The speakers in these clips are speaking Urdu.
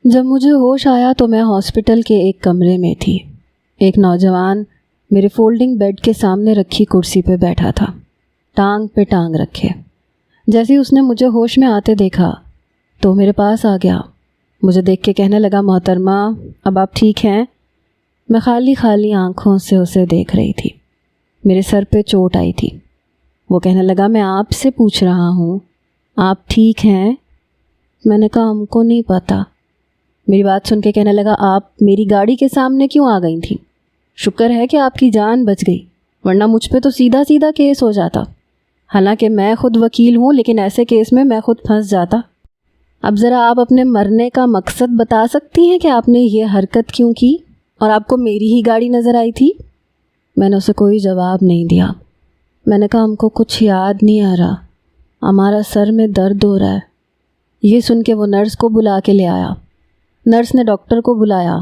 جب مجھے ہوش آیا تو میں ہاسپٹل کے ایک کمرے میں تھی۔ ایک نوجوان میرے فولڈنگ بیڈ کے سامنے رکھی کرسی پہ بیٹھا تھا، ٹانگ پہ ٹانگ رکھے۔ جیسے ہی اس نے مجھے ہوش میں آتے دیکھا تو میرے پاس آ گیا، مجھے دیکھ کے کہنے لگا، محترمہ اب آپ ٹھیک ہیں؟ میں خالی آنکھوں سے اسے دیکھ رہی تھی۔ میرے سر پہ چوٹ آئی تھی۔ وہ کہنے لگا، میں آپ سے پوچھ رہا ہوں آپ ٹھیک ہیں؟ میں نے کہا، ہم کو نہیں پتہ۔ میری بات سن کے کہنے لگا، آپ میری گاڑی کے سامنے کیوں آ گئی تھیں؟ شکر ہے کہ آپ کی جان بچ گئی، ورنہ مجھ پہ تو سیدھا کیس ہو جاتا۔ حالانکہ میں خود وکیل ہوں، لیکن ایسے کیس میں خود پھنس جاتا۔ اب ذرا آپ اپنے مرنے کا مقصد بتا سکتی ہیں کہ آپ نے یہ حرکت کیوں کی اور آپ کو میری ہی گاڑی نظر آئی تھی؟ میں نے اسے کوئی جواب نہیں دیا۔ میں نے کہا، ہم کو کچھ یاد نہیں آ رہا، ہمارا سر میں درد ہو رہا ہے۔ یہ سن کے وہ نرس کو بلا کے لے آیا۔ نرس نے ڈاکٹر کو بلایا،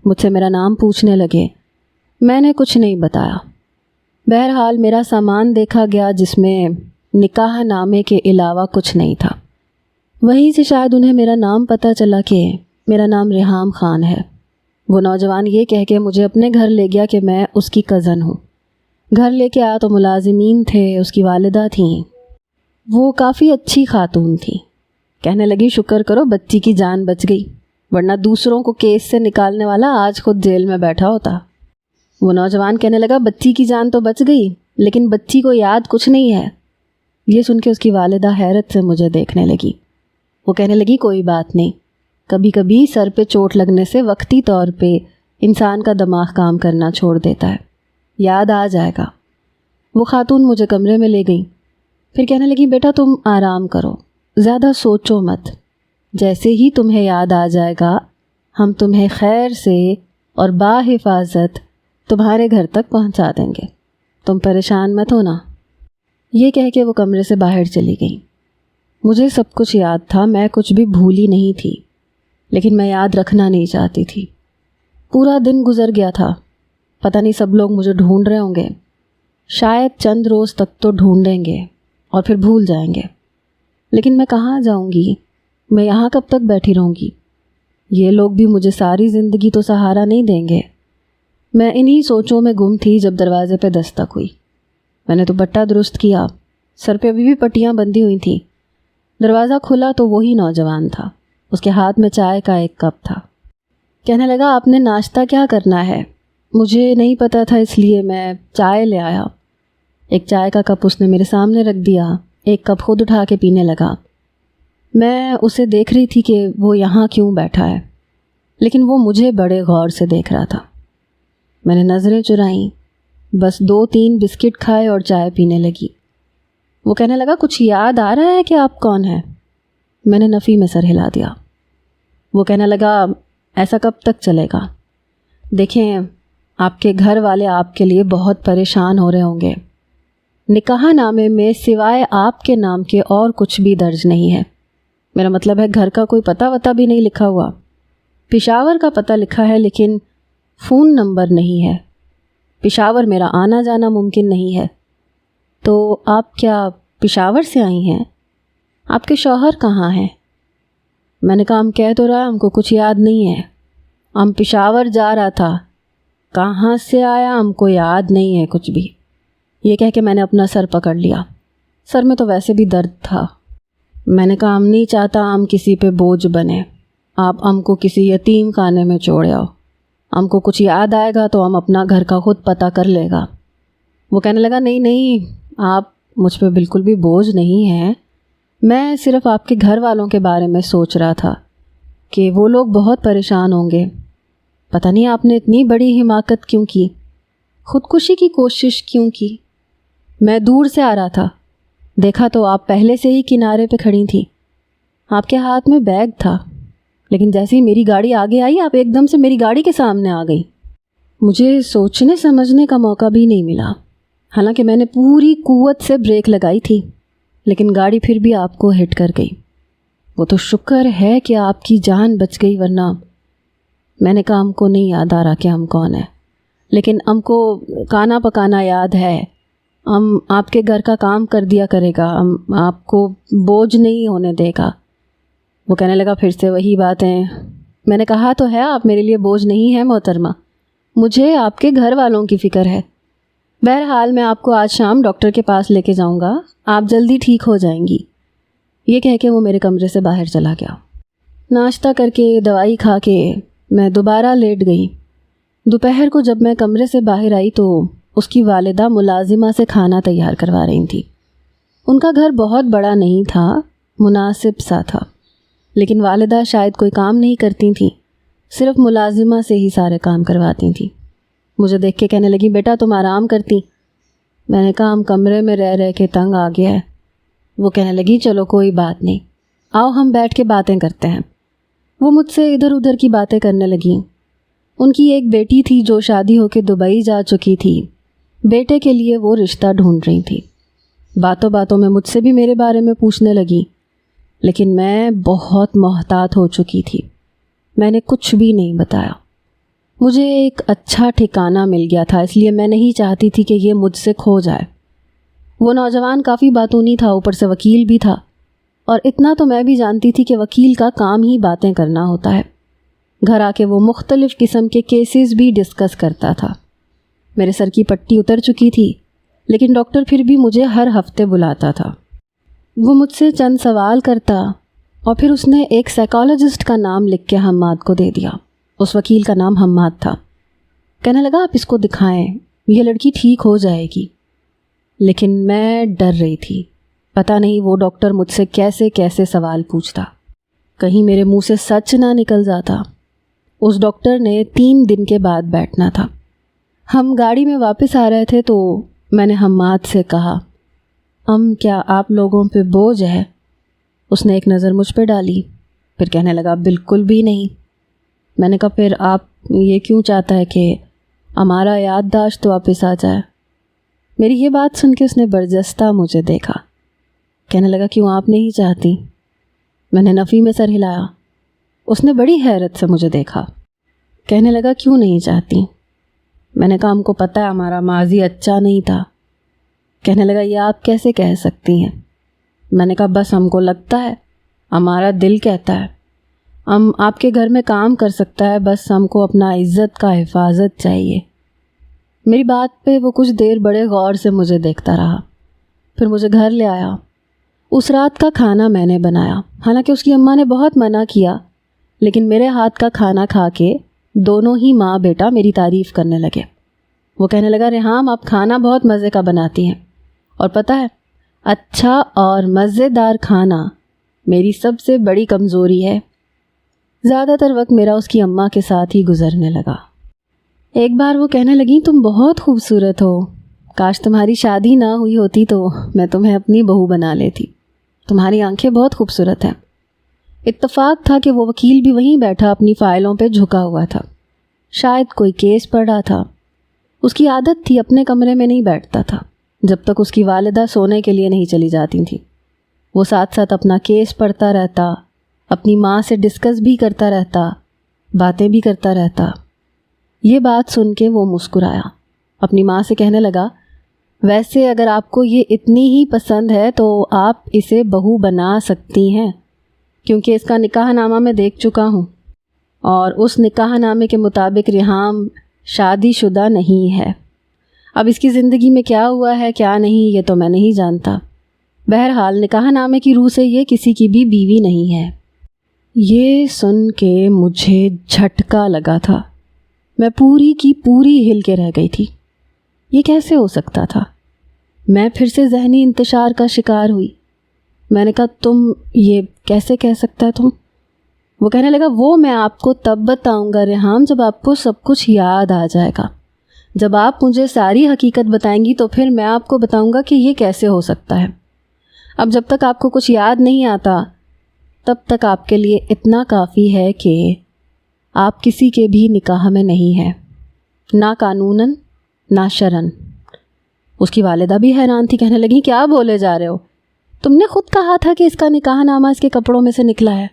مجھ سے میرا نام پوچھنے لگے۔ میں نے کچھ نہیں بتایا۔ بہرحال میرا سامان دیکھا گیا جس میں نکاح نامے کے علاوہ کچھ نہیں تھا۔ وہیں سے شاید انہیں میرا نام پتہ چلا کہ میرا نام ریحام خان ہے۔ وہ نوجوان یہ کہہ کے مجھے اپنے گھر لے گیا کہ میں اس کی کزن ہوں۔ گھر لے کے آیا تو ملازمین تھے، اس کی والدہ تھیں۔ وہ کافی اچھی خاتون تھی۔ کہنے لگی، شکر کرو بچی کی جان بچ گئی، ورنہ دوسروں کو کیس سے نکالنے والا آج خود جیل میں بیٹھا ہوتا۔ وہ نوجوان کہنے لگا، بچی کی جان تو بچ گئی، لیکن بچی کو یاد کچھ نہیں ہے۔ یہ سن کے اس کی والدہ حیرت سے مجھے دیکھنے لگی۔ وہ کہنے لگی، کوئی بات نہیں، کبھی کبھی سر پہ چوٹ لگنے سے وقتی طور پہ انسان کا دماغ کام کرنا چھوڑ دیتا ہے، یاد آ جائے گا۔ وہ خاتون مجھے کمرے میں لے گئی، پھر کہنے لگی، بیٹا تم آرام کرو، زیادہ سوچو مت، جیسے ہی تمہیں یاد آ جائے گا ہم تمہیں خیر سے اور باحفاظت تمہارے گھر تک پہنچا دیں گے، تم پریشان مت ہونا۔ یہ کہہ کے وہ کمرے سے باہر چلی گئی۔ مجھے سب کچھ یاد تھا، میں کچھ بھی بھولی نہیں تھی، لیکن میں یاد رکھنا نہیں چاہتی تھی۔ پورا دن گزر گیا تھا، پتہ نہیں سب لوگ مجھے ڈھونڈ رہے ہوں گے، شاید چند روز تک تو ڈھونڈیں گے اور پھر بھول جائیں گے، لیکن میں کہاں جاؤں گی؟ میں یہاں کب تک بیٹھی رہوں گی؟ یہ لوگ بھی مجھے ساری زندگی تو سہارا نہیں دیں گے۔ میں انہی سوچوں میں گم تھی جب دروازے پہ دستک ہوئی۔ میں نے تو بٹا درست کیا، سر پہ ابھی بھی پٹیاں بندھی ہوئی تھیں۔ دروازہ کھلا تو وہی نوجوان تھا، اس کے ہاتھ میں چائے کا ایک کپ تھا۔ کہنے لگا، آپ نے ناشتہ کیا کرنا ہے؟ مجھے نہیں پتہ تھا، اس لیے میں چائے لے آیا۔ ایک چائے کا کپ اس نے میرے سامنے رکھ دیا، ایک کپ خود اٹھا کے پینے لگا۔ میں اسے دیکھ رہی تھی کہ وہ یہاں کیوں بیٹھا ہے، لیکن وہ مجھے بڑے غور سے دیکھ رہا تھا۔ میں نے نظریں چرائیں، بس 2-3 بسکٹ کھائے اور چائے پینے لگی۔ وہ کہنے لگا، کچھ یاد آ رہا ہے کہ آپ کون ہیں؟ میں نے نفی میں سر ہلا دیا۔ وہ کہنے لگا، ایسا کب تک چلے گا؟ دیکھیں، آپ کے گھر والے آپ کے لیے بہت پریشان ہو رہے ہوں گے۔ نکاح نامے میں سوائے آپ کے نام کے اور کچھ بھی درج نہیں ہے۔ میرا مطلب ہے گھر کا کوئی پتہ وتہ بھی نہیں لکھا ہوا۔ پشاور کا پتہ لکھا ہے لیکن فون نمبر نہیں ہے۔ پشاور میرا آنا جانا ممکن نہیں ہے۔ تو آپ کیا پشاور سے آئی ہیں؟ آپ کے شوہر کہاں ہیں؟ میں نے کہا، ہم کہہ تو رہا ہم کو کچھ یاد نہیں ہے، ہم پشاور جا رہا تھا، کہاں سے آیا ہم کو یاد نہیں ہے کچھ بھی۔ یہ کہہ کے میں نے اپنا سر پکڑ لیا، سر میں تو ویسے بھی درد تھا۔ میں نے کہا، ہم نہیں چاہتا ہم کسی پہ بوجھ بنے، آپ ہم کو کسی یتیم خانے میں چھوڑے آؤ، ہم کو کچھ یاد آئے گا تو ہم اپنا گھر کا خود پتہ کر لے گا۔ وہ کہنے لگا، نہیں، آپ مجھ پہ بالکل بھی بوجھ نہیں ہیں، میں صرف آپ کے گھر والوں کے بارے میں سوچ رہا تھا کہ وہ لوگ بہت پریشان ہوں گے۔ پتہ نہیں آپ نے اتنی بڑی حماقت کیوں کی، خودکشی کی کوشش کیوں کی؟ میں دور سے آ رہا تھا، دیکھا تو آپ پہلے سے ہی کنارے پہ کھڑی تھیں، آپ کے ہاتھ میں بیگ تھا، لیکن جیسے ہی میری گاڑی آگے آئی آپ ایک دم سے میری گاڑی کے سامنے آ گئی۔ مجھے سوچنے سمجھنے کا موقع بھی نہیں ملا، حالانکہ میں نے پوری قوت سے بریک لگائی تھی، لیکن گاڑی پھر بھی آپ کو ہٹ کر گئی۔ وہ تو شکر ہے کہ آپ کی جان بچ گئی، ورنہ میں نے کہا، ہم کو نہیں یاد آ رہا کہ ہم کون ہیں، لیکن ہم کو کھانا پکانا یاد ہے، ہم آپ کے گھر کا کام کر دیا کرے گا، ہم آپ کو بوجھ نہیں ہونے دے گا۔ وہ کہنے لگا، پھر سے وہی باتیں، میں نے کہا تو ہے آپ میرے لیے بوجھ نہیں ہے محترمہ، مجھے آپ کے گھر والوں کی فکر ہے۔ بہرحال میں آپ کو آج شام ڈاکٹر کے پاس لے کے جاؤں گا، آپ جلدی ٹھیک ہو جائیں گی۔ یہ کہہ کے وہ میرے کمرے سے باہر چلا گیا۔ ناشتہ کر کے دوائی کھا کے میں دوبارہ لیٹ گئی۔ دوپہر کو جب میں کمرے سے باہر آئی تو اس کی والدہ ملازمہ سے کھانا تیار کروا رہی تھی۔ ان کا گھر بہت بڑا نہیں تھا، مناسب سا تھا، لیکن والدہ شاید کوئی کام نہیں کرتی تھیں، صرف ملازمہ سے ہی سارے کام کرواتی تھیں۔ مجھے دیکھ کے کہنے لگی، بیٹا تم آرام کرتی؟ میں نے کہا ہم کمرے میں رہ رہ کے تنگ آ گیا ہے۔ وہ کہنے لگی چلو کوئی بات نہیں، آؤ ہم بیٹھ کے باتیں کرتے ہیں۔ وہ مجھ سے ادھر ادھر کی باتیں کرنے لگیں۔ ان کی ایک بیٹی تھی جو شادی ہو کے دبئی جا چکی تھی، بیٹے کے لیے وہ رشتہ ڈھونڈ رہی تھی۔ باتوں باتوں میں مجھ سے بھی میرے بارے میں پوچھنے لگی، لیکن میں بہت محتاط ہو چکی تھی، میں نے کچھ بھی نہیں بتایا۔ مجھے ایک اچھا ٹھکانہ مل گیا تھا، اس لیے میں نہیں چاہتی تھی کہ یہ مجھ سے کھو جائے۔ وہ نوجوان کافی باتونی تھا، اوپر سے وکیل بھی تھا، اور اتنا تو میں بھی جانتی تھی کہ وکیل کا کام ہی باتیں کرنا ہوتا ہے۔ گھر آ کے وہ مختلف قسم کے کیسز بھی ڈسکس کرتا تھا۔ میرے سر کی پٹی اتر چکی تھی، لیکن ڈاکٹر پھر بھی مجھے ہر ہفتے بلاتا تھا۔ وہ مجھ سے چند سوال کرتا اور پھر اس نے ایک سائیکالوجسٹ کا نام لکھ کے حماد کو دے دیا۔ اس وکیل کا نام حماد تھا۔ کہنے لگا آپ اس کو دکھائیں، یہ لڑکی ٹھیک ہو جائے گی۔ لیکن میں ڈر رہی تھی، پتہ نہیں وہ ڈاکٹر مجھ سے کیسے کیسے سوال پوچھتا، کہیں میرے منہ سے سچ نہ نکل جاتا۔ اس ڈاکٹر نے 3 دن کے بعد بیٹھنا تھا۔ ہم گاڑی میں واپس آ رہے تھے تو میں نے حماد سے کہا، کیا آپ لوگوں پہ بوجھ ہے؟ اس نے ایک نظر مجھ پہ ڈالی، پھر کہنے لگا بالکل بھی نہیں۔ میں نے کہا پھر آپ یہ کیوں چاہتا ہے کہ ہمارا یادداشت واپس آ جائے؟ میری یہ بات سن کے اس نے برجستہ مجھے دیکھا، کہنے لگا کیوں آپ نہیں چاہتی؟ میں نے نفی میں سر ہلایا۔ اس نے بڑی حیرت سے مجھے دیکھا، کہنے لگا کیوں نہیں چاہتی؟ میں نے کہا ہم کو پتہ ہے ہمارا ماضی اچھا نہیں تھا۔ کہنے لگا یہ آپ کیسے کہہ سکتی ہیں؟ میں نے کہا بس ہم کو لگتا ہے، ہمارا دل کہتا ہے، ہم آپ کے گھر میں کام کر سکتا ہے، بس ہم کو اپنا عزت کا حفاظت چاہیے۔ میری بات پہ وہ کچھ دیر بڑے غور سے مجھے دیکھتا رہا، پھر مجھے گھر لے آیا۔ اس رات کا کھانا میں نے بنایا، حالانکہ اس کی اماں نے بہت منع کیا، لیکن میرے ہاتھ کا کھانا کھا کے دونوں ہی ماں بیٹا میری تعریف کرنے لگے۔ وہ کہنے لگا ریحام آپ کھانا بہت مزے کا بناتی ہیں، اور پتہ ہے اچھا اور مزیدار کھانا میری سب سے بڑی کمزوری ہے۔ زیادہ تر وقت میرا اس کی اماں کے ساتھ ہی گزرنے لگا۔ ایک بار وہ کہنے لگیں تم بہت خوبصورت ہو، کاش تمہاری شادی نہ ہوئی ہوتی تو میں تمہیں اپنی بہو بنا لیتی، تمہاری آنکھیں بہت خوبصورت ہیں۔ اتفاق تھا کہ وہ وکیل بھی وہیں بیٹھا اپنی فائلوں پہ جھکا ہوا تھا، شاید کوئی کیس پڑھ رہا تھا۔ اس کی عادت تھی اپنے کمرے میں نہیں بیٹھتا تھا جب تک اس کی والدہ سونے کے لیے نہیں چلی جاتی تھیں۔ وہ ساتھ ساتھ اپنا کیس پڑھتا رہتا، اپنی ماں سے ڈسکس بھی کرتا رہتا، باتیں بھی کرتا رہتا۔ یہ بات سن کے وہ مسکرایا، اپنی ماں سے کہنے لگا ویسے اگر آپ کو یہ اتنی ہی پسند ہے تو آپ اسے بہو بنا سکتی ہیں، کیونکہ اس کا نکاح نامہ میں دیکھ چکا ہوں، اور اس نکاح نامے کے مطابق ریحام شادی شدہ نہیں ہے۔ اب اس کی زندگی میں کیا ہوا ہے کیا نہیں یہ تو میں نہیں جانتا، بہرحال نکاح نامے کی روح سے یہ کسی کی بھی بیوی نہیں ہے۔ یہ سن کے مجھے جھٹکا لگا تھا، میں پوری کی پوری ہل کے رہ گئی تھی۔ یہ کیسے ہو سکتا تھا؟ میں پھر سے ذہنی انتشار کا شکار ہوئی۔ میں نے کہا تم یہ کیسے کہہ سکتا ہے تم؟ وہ کہنے لگا وہ میں آپ کو تب بتاؤں گا ریحام جب آپ کو سب کچھ یاد آ جائے گا، جب آپ مجھے ساری حقیقت بتائیں گی تو پھر میں آپ کو بتاؤں گا کہ یہ کیسے ہو سکتا ہے۔ اب جب تک آپ کو کچھ یاد نہیں آتا تب تک آپ کے لیے اتنا کافی ہے کہ آپ کسی کے بھی نکاح میں نہیں ہیں، نہ قانوناً نہ شرعاً۔ اس کی والدہ بھی حیران تھی، کہنے لگی کیا بولے جا رہے ہو؟ تم نے خود کہا تھا کہ اس کا نکاح نامہ اس کے کپڑوں میں سے نکلا ہے۔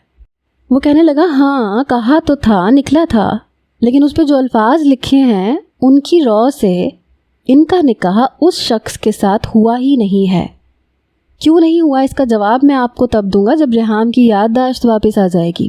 وہ کہنے لگا ہاں کہا تو تھا، نکلا تھا، لیکن اس پہ جو الفاظ لکھے ہیں ان کی رو سے ان کا نکاح اس شخص کے ساتھ ہوا ہی نہیں ہے۔ کیوں نہیں ہوا اس کا جواب میں آپ کو تب دوں گا جب ریحام کی یادداشت واپس آ جائے گی۔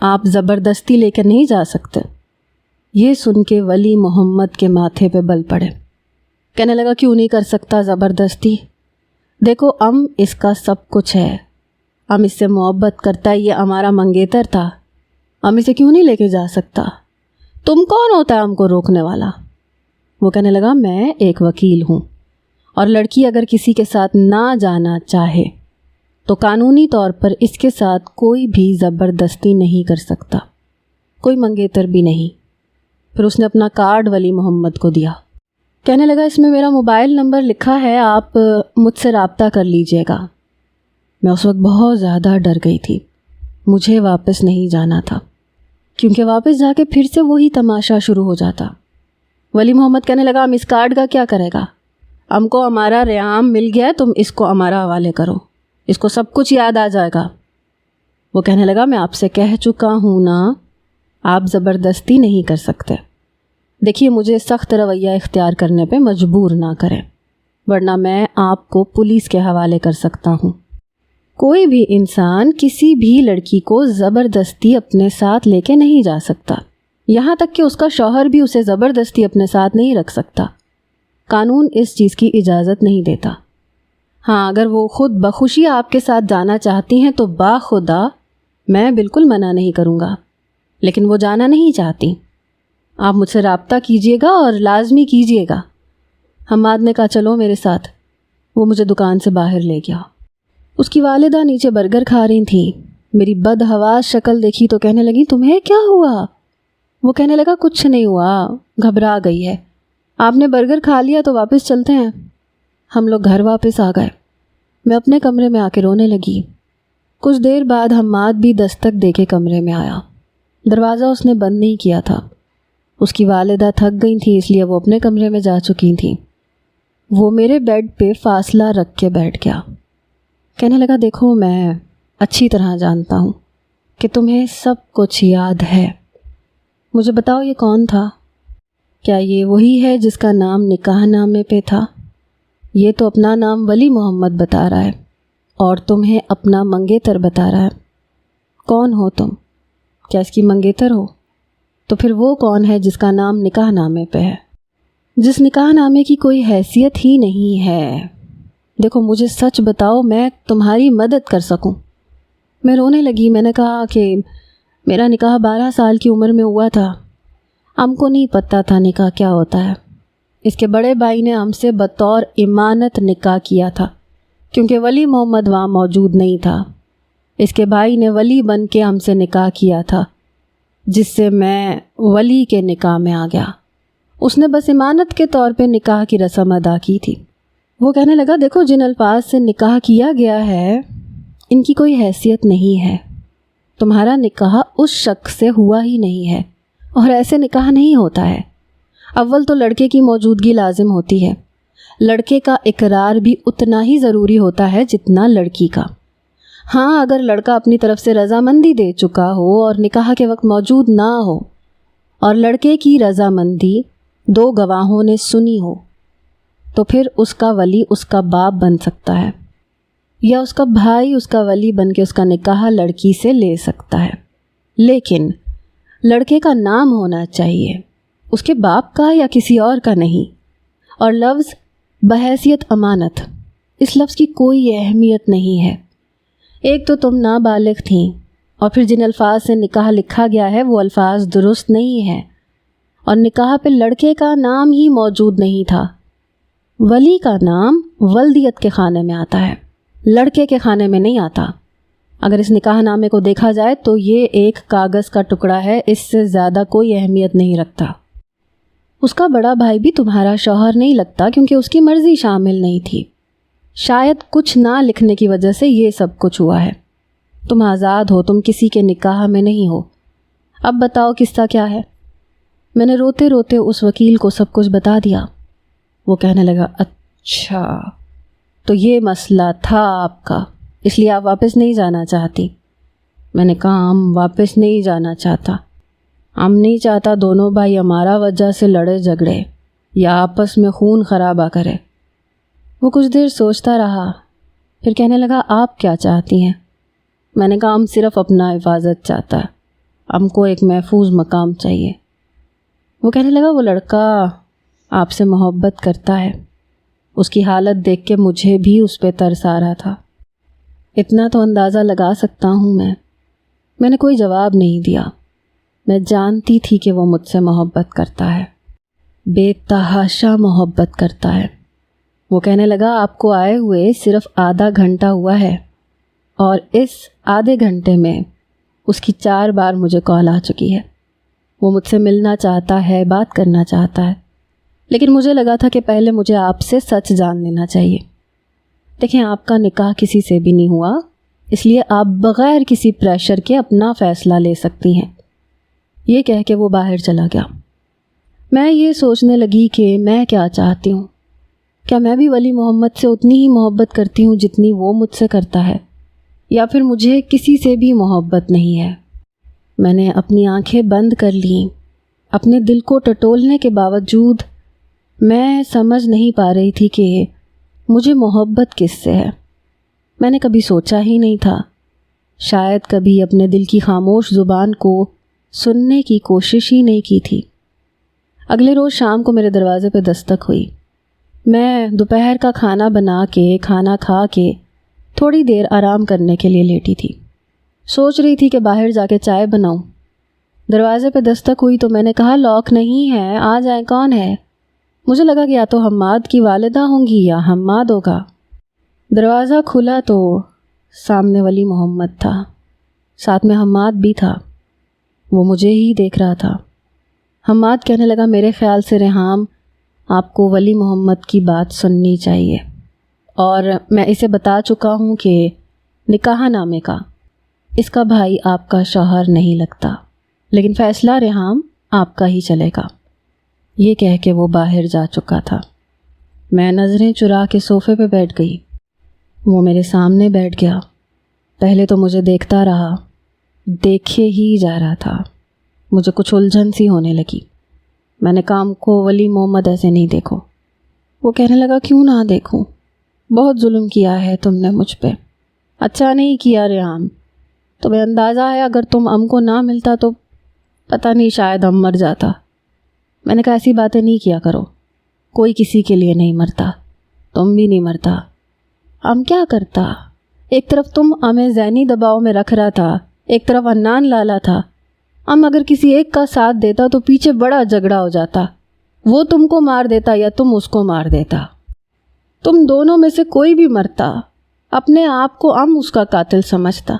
آپ زبردستی لے کر نہیں جا سکتے۔ یہ سن کے ولی محمد کے ماتھے پہ بل پڑے۔ کہنے لگا کیوں نہیں کر سکتا زبردستی؟ دیکھو اس کا سب کچھ ہے، اس سے محبت کرتا ہے، یہ ہمارا منگیتر تھا، اسے کیوں نہیں لے کے جا سکتا؟ تم کون ہوتا ہے کو روکنے والا؟ وہ کہنے لگا میں ایک وکیل ہوں، اور لڑکی اگر کسی کے ساتھ نہ جانا چاہے تو قانونی طور پر اس کے ساتھ کوئی بھی زبردستی نہیں کر سکتا، کوئی منگیتر بھی نہیں۔ پھر اس نے اپنا کارڈ ولی محمد کو دیا، کہنے لگا اس میں میرا موبائل نمبر لکھا ہے، آپ مجھ سے رابطہ کر لیجئے گا۔ میں اس وقت بہت زیادہ ڈر گئی تھی، مجھے واپس نہیں جانا تھا، کیونکہ واپس جا کے پھر سے وہی تماشا شروع ہو جاتا۔ ولی محمد کہنے لگا اس کارڈ کا کیا کرے گا؟ کو ہمارا ریام مل گیا ہے، تم اس کو ہمارا حوالے کرو، اس کو سب کچھ یاد آ جائے گا۔ وہ کہنے لگا میں آپ سے کہہ چکا ہوں نا، آپ زبردستی نہیں کر سکتے۔ دیکھیے مجھے سخت رویہ اختیار کرنے پہ مجبور نہ کریں، ورنہ میں آپ کو پولیس کے حوالے کر سکتا ہوں۔ کوئی بھی انسان کسی بھی لڑکی کو زبردستی اپنے ساتھ لے کے نہیں جا سکتا، یہاں تک کہ اس کا شوہر بھی اسے زبردستی اپنے ساتھ نہیں رکھ سکتا۔ قانون اس چیز کی اجازت نہیں دیتا۔ ہاں اگر وہ خود بخوشی آپ کے ساتھ جانا چاہتی ہیں تو باخدا میں بالکل منع نہیں کروں گا، لیکن وہ جانا نہیں چاہتی۔ آپ مجھ سے رابطہ کیجیے گا اور لازمی کیجیے گا۔ حماد نے کہا چلو میرے ساتھ۔ وہ مجھے دکان سے باہر لے گیا۔ اس کی والدہ نیچے برگر کھا رہی تھیں۔ میری بدحواس شکل دیکھی تو کہنے لگی تمہیں کیا ہوا؟ وہ کہنے لگا کچھ نہیں ہوا، گھبرا گئی ہے۔ آپ نے برگر کھا لیا تو واپس چلتے ہیں۔ ہم لوگ گھر واپس آ گئے۔ میں اپنے کمرے میں آ کے رونے لگی۔ کچھ دیر بعد حماد بھی دستک دے کے کمرے میں آیا۔ دروازہ اس نے بند نہیں کیا تھا۔ اس کی والدہ تھک گئی تھیں، اس لیے وہ اپنے کمرے میں جا چکی تھیں۔ وہ میرے بیڈ پہ فاصلہ رکھ کے بیٹھ گیا۔ کہنے لگا دیکھو میں اچھی طرح جانتا ہوں کہ تمہیں سب کچھ یاد ہے، مجھے بتاؤ یہ کون تھا؟ کیا یہ وہی ہے جس کا نام نکاح نامے پہ تھا؟ یہ تو اپنا نام ولی محمد بتا رہا ہے اور تمہیں اپنا منگیتر بتا رہا ہے۔ کون ہو تم؟ کیا اس کی منگیتر ہو؟ تو پھر وہ کون ہے جس کا نام نکاح نامے پہ ہے، جس نکاح نامے کی کوئی حیثیت ہی نہیں ہے؟ دیکھو مجھے سچ بتاؤ میں تمہاری مدد کر سکوں۔ میں رونے لگی۔ میں نے کہا کہ میرا نکاح 12 سال کی عمر میں ہوا تھا، ہم کو نہیں پتہ تھا نکاح کیا ہوتا ہے۔ اس کے بڑے بھائی نے ہم سے بطور امانت نکاح کیا تھا، کیونکہ ولی محمد وہاں موجود نہیں تھا۔ اس کے بھائی نے ولی بن کے ہم سے نکاح کیا تھا، جس سے میں ولی کے نکاح میں آ گیا۔ اس نے بس امانت کے طور پہ نکاح کی رسم ادا کی تھی۔ وہ کہنے لگا دیکھو جن الفاظ سے نکاح کیا گیا ہے ان کی کوئی حیثیت نہیں ہے۔ تمہارا نکاح اس شخص سے ہوا ہی نہیں ہے، اور ایسے نکاح نہیں ہوتا ہے۔ اول تو لڑکے کی موجودگی لازم ہوتی ہے، لڑکے کا اقرار بھی اتنا ہی ضروری ہوتا ہے جتنا لڑکی کا۔ ہاں اگر لڑکا اپنی طرف سے رضامندی دے چکا ہو اور نکاح کے وقت موجود نہ ہو، اور لڑکے کی رضامندی 2 گواہوں نے سنی ہو، تو پھر اس کا ولی اس کا باپ بن سکتا ہے، یا اس کا بھائی اس کا ولی بن کے اس کا نکاح لڑکی سے لے سکتا ہے۔ لیکن لڑکے کا نام ہونا چاہیے، اس کے باپ کا یا کسی اور کا نہیں۔ اور لفظ بحیثیت امانت، اس لفظ کی کوئی اہمیت نہیں ہے۔ ایک تو تم نابالغ تھیں، اور پھر جن الفاظ سے نکاح لکھا گیا ہے وہ الفاظ درست نہیں ہیں، اور نکاح پہ لڑکے کا نام ہی موجود نہیں تھا۔ ولی کا نام ولدیت کے خانے میں آتا ہے، لڑکے کے خانے میں نہیں آتا۔ اگر اس نکاح نامے کو دیکھا جائے تو یہ ایک کاغذ کا ٹکڑا ہے، اس سے زیادہ کوئی اہمیت نہیں رکھتا۔ اس کا بڑا بھائی بھی تمہارا شوہر نہیں لگتا کیونکہ اس کی مرضی شامل نہیں تھی۔ شاید کچھ نہ لکھنے کی وجہ سے یہ سب کچھ ہوا ہے۔ تم آزاد ہو، تم کسی کے نکاح میں نہیں ہو۔ اب بتاؤ قصہ کیا ہے؟ میں نے روتے روتے اس وکیل کو سب کچھ بتا دیا۔ وہ کہنے لگا اچھا تو یہ مسئلہ تھا آپ کا، اس لیے آپ واپس نہیں جانا چاہتی؟ میں نے کہا ہم واپس نہیں جانا چاہتا، ہم نہیں چاہتا دونوں بھائی ہمارا وجہ سے لڑے جھگڑے یا آپس میں خون خرابہ کرے۔ وہ کچھ دیر سوچتا رہا، پھر کہنے لگا آپ کیا چاہتی ہیں؟ میں نے کہا ہم صرف اپنا حفاظت چاہتا ہے، ہم کو ایک محفوظ مقام چاہیے۔ وہ کہنے لگا وہ لڑکا آپ سے محبت کرتا ہے۔ اس کی حالت دیکھ کے مجھے بھی اس پہ ترس آ رہا تھا۔ اتنا تو اندازہ لگا سکتا ہوں میں نے کوئی جواب نہیں دیا۔ میں جانتی تھی کہ وہ مجھ سے محبت کرتا ہے، بے تحاشا محبت کرتا ہے۔ وہ کہنے لگا آپ کو آئے ہوئے صرف آدھا گھنٹہ ہوا ہے، اور اس آدھے گھنٹے میں اس کی 4 بار مجھے کال آ چکی ہے۔ وہ مجھ سے ملنا چاہتا ہے، بات کرنا چاہتا ہے، لیکن مجھے لگا تھا کہ پہلے مجھے آپ سے سچ جان لینا چاہیے۔ دیکھیں، آپ کا نکاح کسی سے بھی نہیں ہوا، اس لیے آپ بغیر کسی پریشر کے اپنا فیصلہ لے سکتی ہیں۔ یہ کہہ کے وہ باہر چلا گیا۔ میں یہ سوچنے لگی کہ میں کیا چاہتی ہوں۔ کیا میں بھی ولی محمد سے اتنی ہی محبت کرتی ہوں جتنی وہ مجھ سے کرتا ہے، یا پھر مجھے کسی سے بھی محبت نہیں ہے؟ میں نے اپنی آنکھیں بند کر لیں۔ اپنے دل کو ٹٹولنے کے باوجود میں سمجھ نہیں پا رہی تھی کہ مجھے محبت کس سے ہے۔ میں نے کبھی سوچا ہی نہیں تھا، شاید کبھی اپنے دل کی خاموش زبان کو سننے کی کوشش ہی نہیں کی تھی۔ اگلے روز شام کو میرے دروازے پہ دستک ہوئی۔ میں دوپہر کا کھانا بنا کے، کھانا کھا کے تھوڑی دیر آرام کرنے کے لیے لیٹی تھی۔ سوچ رہی تھی کہ باہر جا کے چائے بناؤں۔ دروازے پہ دستک ہوئی تو میں نے کہا لاک نہیں ہے، آ جائیں، کون ہے؟ مجھے لگا کہ یا تو حماد کی والدہ ہوں گی یا حماد ہوگا۔ دروازہ کھلا تو سامنے ولی محمد تھا، ساتھ میں حماد بھی تھا۔ وہ مجھے ہی دیکھ رہا تھا۔ حماد کہنے لگا میرے خیال سے ریحام آپ کو ولی محمد کی بات سننی چاہیے، اور میں اسے بتا چکا ہوں کہ نکاح نامے کا اس کا بھائی آپ کا شوہر نہیں لگتا، لیکن فیصلہ ریحام آپ کا ہی چلے گا۔ یہ کہہ کے وہ باہر جا چکا تھا۔ میں نظریں چرا کے صوفے پہ بیٹھ گئی۔ وہ میرے سامنے بیٹھ گیا۔ پہلے تو مجھے دیکھتا رہا، دیکھے ہی جا رہا تھا۔ مجھے کچھ الجھن سی ہونے لگی۔ میں نے کہا کو ولی محمد ایسے نہیں دیکھو۔ وہ کہنے لگا کیوں نہ دیکھوں؟ بہت ظلم کیا ہے تم نے مجھ پہ۔ اچھا نہیں کیا ریحام، تمہیں اندازہ ہے اگر تم ام کو نہ ملتا تو پتہ نہیں شاید ام مر جاتا۔ میں نے کہا ایسی باتیں نہیں کیا کرو، کوئی کسی کے لیے نہیں مرتا، تم بھی نہیں مرتا۔ ام کیا کرتا؟ ایک طرف تم ہمیں ذہنی دباؤ میں رکھ رہا تھا، ایک طرف عدنان لالا تھا۔ ام اگر کسی ایک کا ساتھ دیتا تو پیچھے بڑا جھگڑا ہو جاتا، وہ تم کو مار دیتا یا تم اس کو مار دیتا، تم دونوں میں سے کوئی بھی مرتا۔ اپنے آپ کو ام اس کا قاتل سمجھتا،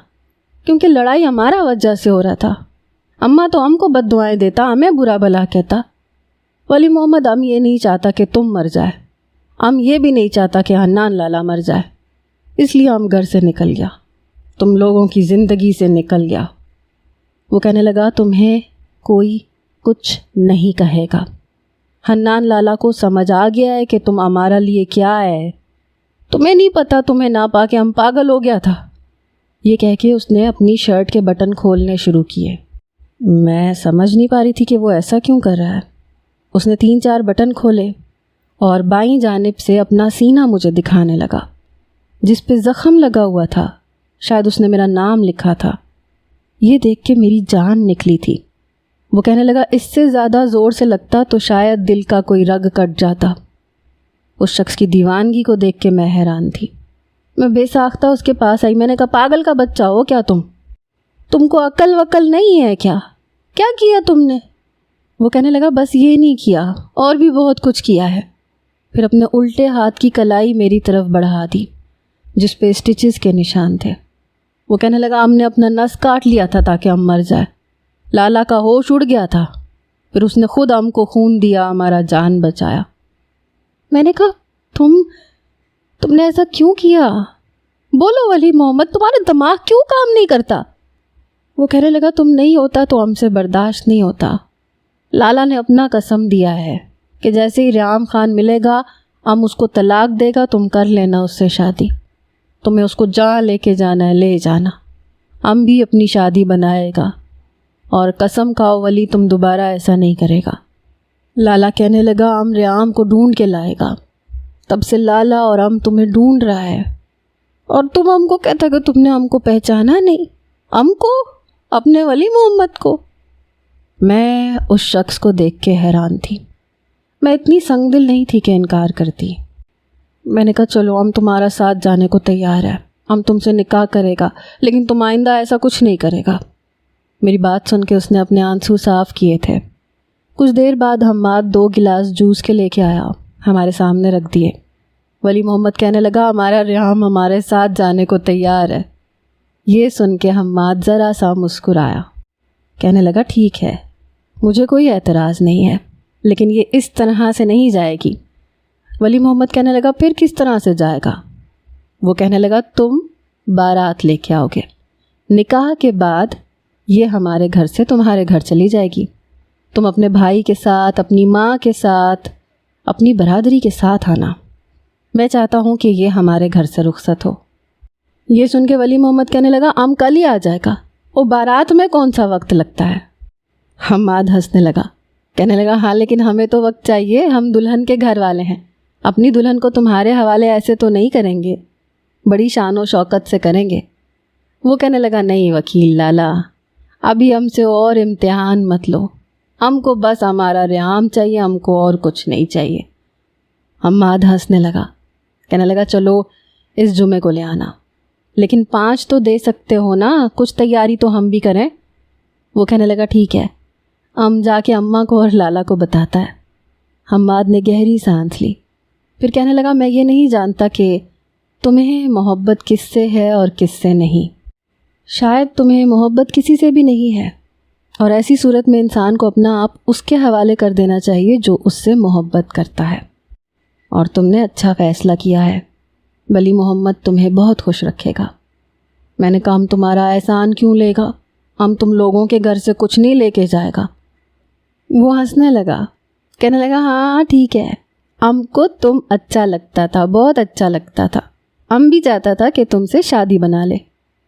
کیونکہ لڑائی ہمارا وجہ سے ہو رہا تھا۔ اماں تو ہم کو بد دعائیں دیتا، ہمیں برا بھلا کہتا۔ ولی محمد ام یہ نہیں چاہتا کہ تم مر جائے، ام یہ بھی نہیں چاہتا کہ عدنان لالا مر جائے، اس لیے ہم گھر سے نکل گیا، تم لوگوں کی زندگی سے نکل گیا۔ وہ کہنے لگا تمہیں کوئی کچھ نہیں کہے گا، عدنان لالا کو سمجھ آ گیا ہے کہ تم ہمارا لیے کیا ہے، تمہیں نہیں پتا، تمہیں نہ پا کے ہم پاگل ہو گیا تھا۔ یہ کہہ کے اس نے اپنی شرٹ کے بٹن کھولنے شروع کیے۔ میں سمجھ نہیں پا رہی تھی کہ وہ ایسا کیوں کر رہا ہے۔ اس نے 3-4 بٹن کھولے اور بائیں جانب سے اپنا سینہ مجھے دکھانے لگا، جس پہ زخم لگا ہوا تھا، شاید اس نے میرا نام لکھا تھا۔ یہ دیکھ کے میری جان نکلی تھی۔ وہ کہنے لگا اس سے زیادہ زور سے لگتا تو شاید دل کا کوئی رگ کٹ جاتا۔ اس شخص کی دیوانگی کو دیکھ کے میں حیران تھی۔ میں بے ساختہ اس کے پاس آئی۔ میں نے کہا پاگل کا بچہ ہو کیا تم کو عقل وقل نہیں ہے کیا کیا تم نے؟ وہ کہنے لگا بس یہ نہیں کیا، اور بھی بہت کچھ کیا ہے۔ پھر اپنے الٹے ہاتھ کی کلائی میری طرف بڑھا دی جس پہ اسٹچز کے نشان تھے۔ وہ کہنے لگا ہم نے اپنا نس کاٹ لیا تھا تاکہ ہم مر جائے، لالا کا ہوش اڑ گیا تھا، پھر اس نے خود ہم کو خون دیا، ہمارا جان بچایا۔ میں نے کہا تم نے ایسا کیوں کیا؟ بولو ولی محمد، تمہارا دماغ کیوں کام نہیں کرتا؟ وہ کہنے لگا تم نہیں ہوتا تو ہم سے برداشت نہیں ہوتا۔ لالا نے اپنا قسم دیا ہے کہ جیسے ہی ریحام خان ملے گا ہم اس کو طلاق دے گا، تم کر لینا اس سے شادی، تمہیں اس کو جہاں لے کے جانا ہے لے جانا، ہم بھی اپنی شادی بنائے گا، اور قسم کھاؤ ولی تم دوبارہ ایسا نہیں کرے گا۔ لالا کہنے لگا ہم ریحام کو ڈھونڈ کے لائے گا، تب سے لالا اور ہم تمہیں ڈھونڈ رہا ہے، اور تم ہم کو کہتا کہ تم نے ہم کو پہچانا نہیں۔ ہم کو اپنے ولی محمد کو؟ میں اس شخص کو دیکھ کے حیران تھی۔ میں اتنی سنگ دل نہیں تھی کہ انکار کرتی۔ میں نے کہا چلو ہم تمہارا ساتھ جانے کو تیار ہے، ہم تم سے نکاح کرے گا، لیکن تم آئندہ ایسا کچھ نہیں کرے گا۔ میری بات سن کے اس نے اپنے آنسو صاف کیے تھے۔ کچھ دیر بعد حماد 2 گلاس جوس کے لے کے آیا، ہمارے سامنے رکھ دیے۔ ولی محمد کہنے لگا ہمارا ریحام ہمارے ساتھ جانے کو تیار ہے۔ یہ سن کے حماد ذرا سا مسکرایا، کہنے لگا ٹھیک ہے، مجھے کوئی اعتراض نہیں ہے، لیکن یہ اس طرح سے نہیں جائے گی۔ ولی محمد کہنے لگا پھر کس طرح سے جائے گا؟ وہ کہنے لگا تم بارات لے کے آؤ گے، نکاح کے بعد یہ ہمارے گھر سے تمہارے گھر چلی جائے گی، تم اپنے بھائی کے ساتھ، اپنی ماں کے ساتھ، اپنی برادری کے ساتھ آنا۔ میں چاہتا ہوں کہ یہ ہمارے گھر سے رخصت ہو۔ یہ سن کے ولی محمد کہنے لگا کل ہی آ جائے گا، وہ بارات میں کون سا وقت لگتا ہے؟ حماد ہنسنے لگا، کہنے لگا ہاں لیکن ہمیں تو وقت چاہیے، ہم دلہن کے گھر والے ہیں، اپنی دلہن کو تمہارے حوالے ایسے تو نہیں کریں گے، بڑی شان و شوکت سے کریں گے۔ وہ کہنے لگا نہیں وکیل لالا، ابھی ہم سے اور امتحان مت لو، ہم کو بس ہمارا ریحام چاہیے، ہم کو اور کچھ نہیں چاہیے۔ حماد ہنسنے لگا، کہنے لگا چلو اس جمعے کو لے آنا، لیکن 5 تو دے سکتے ہو نا، کچھ تیاری تو ہم بھی کریں۔ وہ کہنے لگا ٹھیک ہے، ہم جا کے اماں کو اور لالا کو بتاتا ہے۔ حماد نے گہری سانس لی، پھر کہنے لگا میں یہ نہیں جانتا کہ تمہیں محبت کس سے ہے اور کس سے نہیں، شاید تمہیں محبت کسی سے بھی نہیں ہے، اور ایسی صورت میں انسان کو اپنا آپ اس کے حوالے کر دینا چاہیے جو اس سے محبت کرتا ہے، اور تم نے اچھا فیصلہ کیا ہے، ولی محمد تمہیں بہت خوش رکھے گا۔ میں نے کہا ہم تمہارا احسان کیوں لے گا، ہم تم لوگوں کے گھر سے کچھ نہیں لے کے جائے گا۔ وہ ہنسنے لگا، کہنے لگا ہاں ٹھیک ہے، ہم کو تم اچھا لگتا تھا، بہت اچھا لگتا تھا، ہم بھی چاہتا تھا کہ تم سے شادی بنا لے،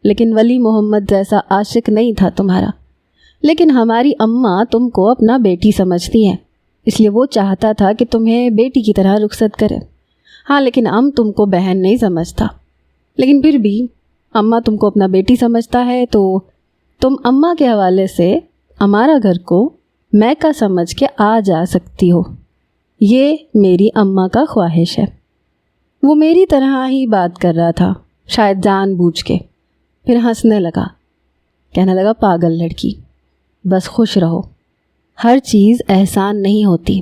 لیکن ولی محمد جیسا عاشق نہیں تھا تمہارا، لیکن ہماری اماں تم کو اپنا بیٹی سمجھتی ہیں، اس لیے وہ چاہتا تھا کہ تمہیں بیٹی کی طرح رخصت کرے۔ ہاں لیکن تم کو بہن نہیں سمجھتا، لیکن پھر بھی اماں تم کو اپنا بیٹی سمجھتا ہے، تو تم اماں کے حوالے سے ہمارا گھر کو میکہ سمجھ کے آ جا سکتی ہو، یہ میری اماں کا خواہش ہے۔ وہ میری طرح ہی بات کر رہا تھا، شاید جان بوجھ کے، پھر ہنسنے لگا، کہنے لگا پاگل لڑکی، بس خوش رہو، ہر چیز احسان نہیں ہوتی،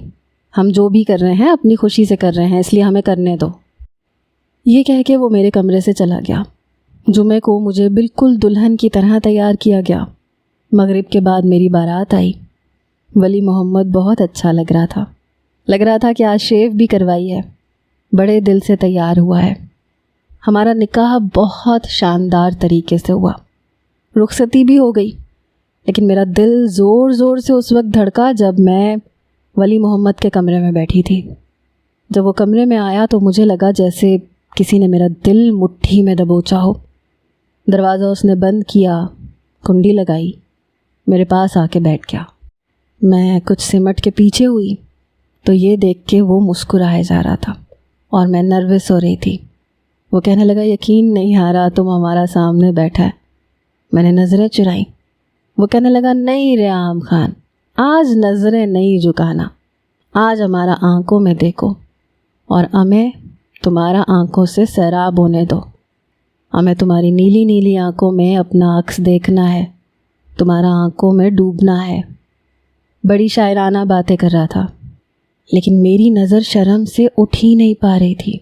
ہم جو بھی کر رہے ہیں اپنی خوشی سے کر رہے ہیں، اس لیے ہمیں کرنے دو۔ یہ کہہ کے وہ میرے کمرے سے چلا گیا۔ جمعے کو مجھے بالکل دلہن کی طرح تیار کیا گیا۔ مغرب کے بعد میری بارات آئی۔ ولی محمد بہت اچھا لگ رہا تھا کہ آج شیو بھی کروائی ہے، بڑے دل سے تیار ہوا ہے۔ ہمارا نکاح بہت شاندار طریقے سے ہوا، رخصتی بھی ہو گئی، لیکن میرا دل زور زور سے اس وقت دھڑکا جب میں ولی محمد کے کمرے میں بیٹھی تھی۔ جب وہ کمرے میں آیا تو مجھے لگا جیسے کسی نے میرا دل مٹھی میں دبوچا ہو۔ دروازہ اس نے بند کیا، کنڈی لگائی، میرے پاس آ کے بیٹھ گیا۔ میں کچھ سمٹ کے پیچھے ہوئی تو یہ دیکھ کے وہ مسکرائے جا رہا تھا اور میں نروس ہو رہی تھی۔ وہ کہنے لگا یقین نہیں آ رہا تم ہمارا سامنے بیٹھا ہے۔ میں نے نظریں چرائیں۔ وہ کہنے لگا نہیں ریحام خان، آج نظریں نہیں جھکانا، آج ہمارا آنکھوں میں دیکھو، اور ہمیں تمہارا آنکھوں سے سیراب ہونے دو، ہمیں تمہاری نیلی نیلی آنکھوں میں اپنا عکس دیکھنا ہے، تمہارا آنکھوں میں ڈوبنا ہے۔ بڑی شاعرانہ باتیں کر رہا تھا، لیکن میری نظر شرم سے اٹھ ہی نہیں پا رہی تھی۔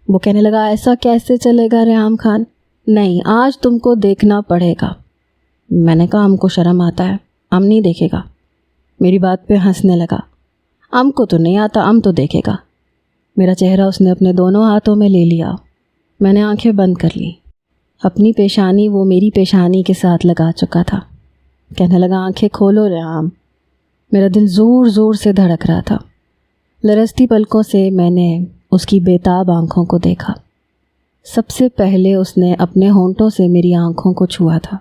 وہ کہنے لگا ایسا کیسے چلے گا ریحام خان، نہیں آج تم کو دیکھنا پڑے گا۔ میں نے کہا ہم کو شرم آتا ہے، ہم نہیں دیکھے گا۔ میری بات پہ ہنسنے لگا، ہم کو تو نہیں آتا، ہم تو دیکھے گا۔ میرا چہرہ اس نے اپنے دونوں ہاتھوں میں لے لیا۔ میں نے آنکھیں بند کر لی۔ اپنی پیشانی وہ میری پیشانی کے ساتھ لگا چکا تھا۔ کہنے لگا آنکھیں کھولو ریحام۔ میرا دل زور زور سے دھڑک رہا تھا۔ لرزتی پلکوں سے میں نے اس کی بیتاب آنکھوں کو دیکھا۔ سب سے پہلے اس نے اپنے ہونٹوں سے میری آنکھوں کو چھوا تھا۔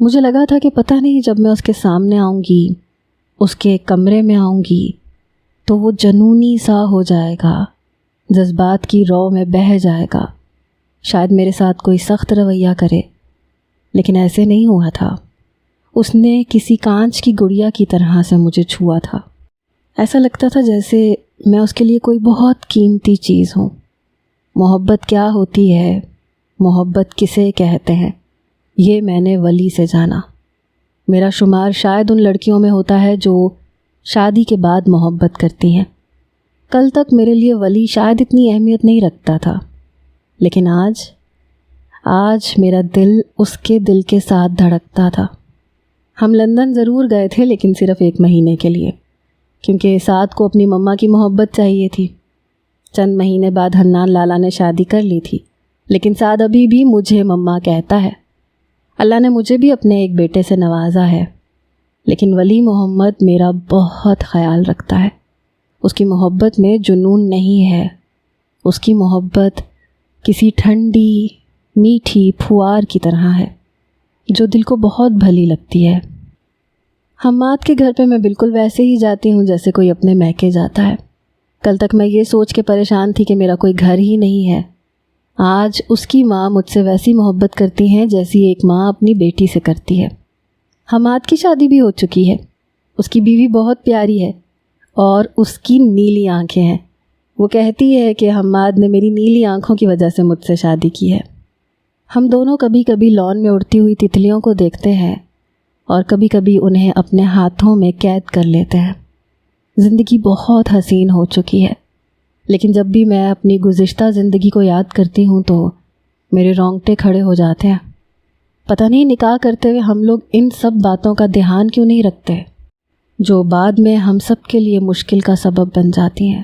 مجھے لگا تھا کہ پتہ نہیں جب میں اس کے سامنے آؤں گی، اس کے کمرے میں آؤں گی، تو وہ جنونی سا ہو جائے گا، جذبات کی رو میں بہہ جائے گا، شاید میرے ساتھ کوئی سخت رویہ کرے، لیکن ایسے نہیں ہوا تھا۔ اس نے کسی کانچ کی گڑیا کی طرح سے مجھے چھوا تھا۔ ایسا لگتا تھا جیسے میں اس کے لیے کوئی بہت قیمتی چیز ہوں۔ محبت کیا ہوتی ہے، محبت کسے کہتے ہیں، یہ میں نے ولی سے جانا۔ میرا شمار شاید ان لڑکیوں میں ہوتا ہے جو شادی کے بعد محبت کرتی ہیں۔ کل تک میرے لیے ولی شاید اتنی اہمیت نہیں رکھتا تھا، لیکن آج میرا دل اس کے دل کے ساتھ دھڑکتا تھا۔ ہم لندن ضرور گئے تھے، لیکن صرف 1 مہینے کے لیے، کیونکہ سعد کو اپنی مما کی محبت چاہیے تھی۔ چند مہینے بعد حنان لالا نے شادی کر لی تھی، لیکن سعد ابھی بھی مجھے مما کہتا ہے۔ اللہ نے مجھے بھی اپنے ایک بیٹے سے نوازا ہے، لیکن ولی محمد میرا بہت خیال رکھتا ہے۔ اس کی محبت میں جنون نہیں ہے، اس کی محبت کسی ٹھنڈی میٹھی پھوار کی طرح ہے جو دل کو بہت بھلی لگتی ہے۔ حماد کے گھر پہ میں بالکل ویسے ہی جاتی ہوں جیسے کوئی اپنے میکے جاتا ہے۔ کل تک میں یہ سوچ کے پریشان تھی کہ میرا کوئی گھر ہی نہیں ہے۔ آج اس کی ماں مجھ سے ویسی محبت کرتی ہیں جیسی ایک ماں اپنی بیٹی سے کرتی ہے۔ حماد کی شادی بھی ہو چکی ہے، اس کی بیوی بہت پیاری ہے اور اس کی نیلی آنکھیں ہیں۔ وہ کہتی ہے کہ حماد نے میری نیلی آنکھوں کی وجہ سے مجھ سے شادی کی ہے۔ ہم دونوں کبھی کبھی لان میں اڑتی ہوئی تتلیوں کو دیکھتے ہیں اور کبھی کبھی انہیں اپنے ہاتھوں میں قید کر لیتے ہیں۔ زندگی بہت حسین ہو چکی ہے، لیکن جب بھی میں اپنی گزشتہ زندگی کو یاد کرتی ہوں تو میرے رونگٹے کھڑے ہو جاتے ہیں۔ پتہ نہیں نکاح کرتے ہوئے ہم لوگ ان سب باتوں کا دھیان کیوں نہیں رکھتے جو بعد میں ہم سب کے لیے مشکل کا سبب بن جاتی ہیں۔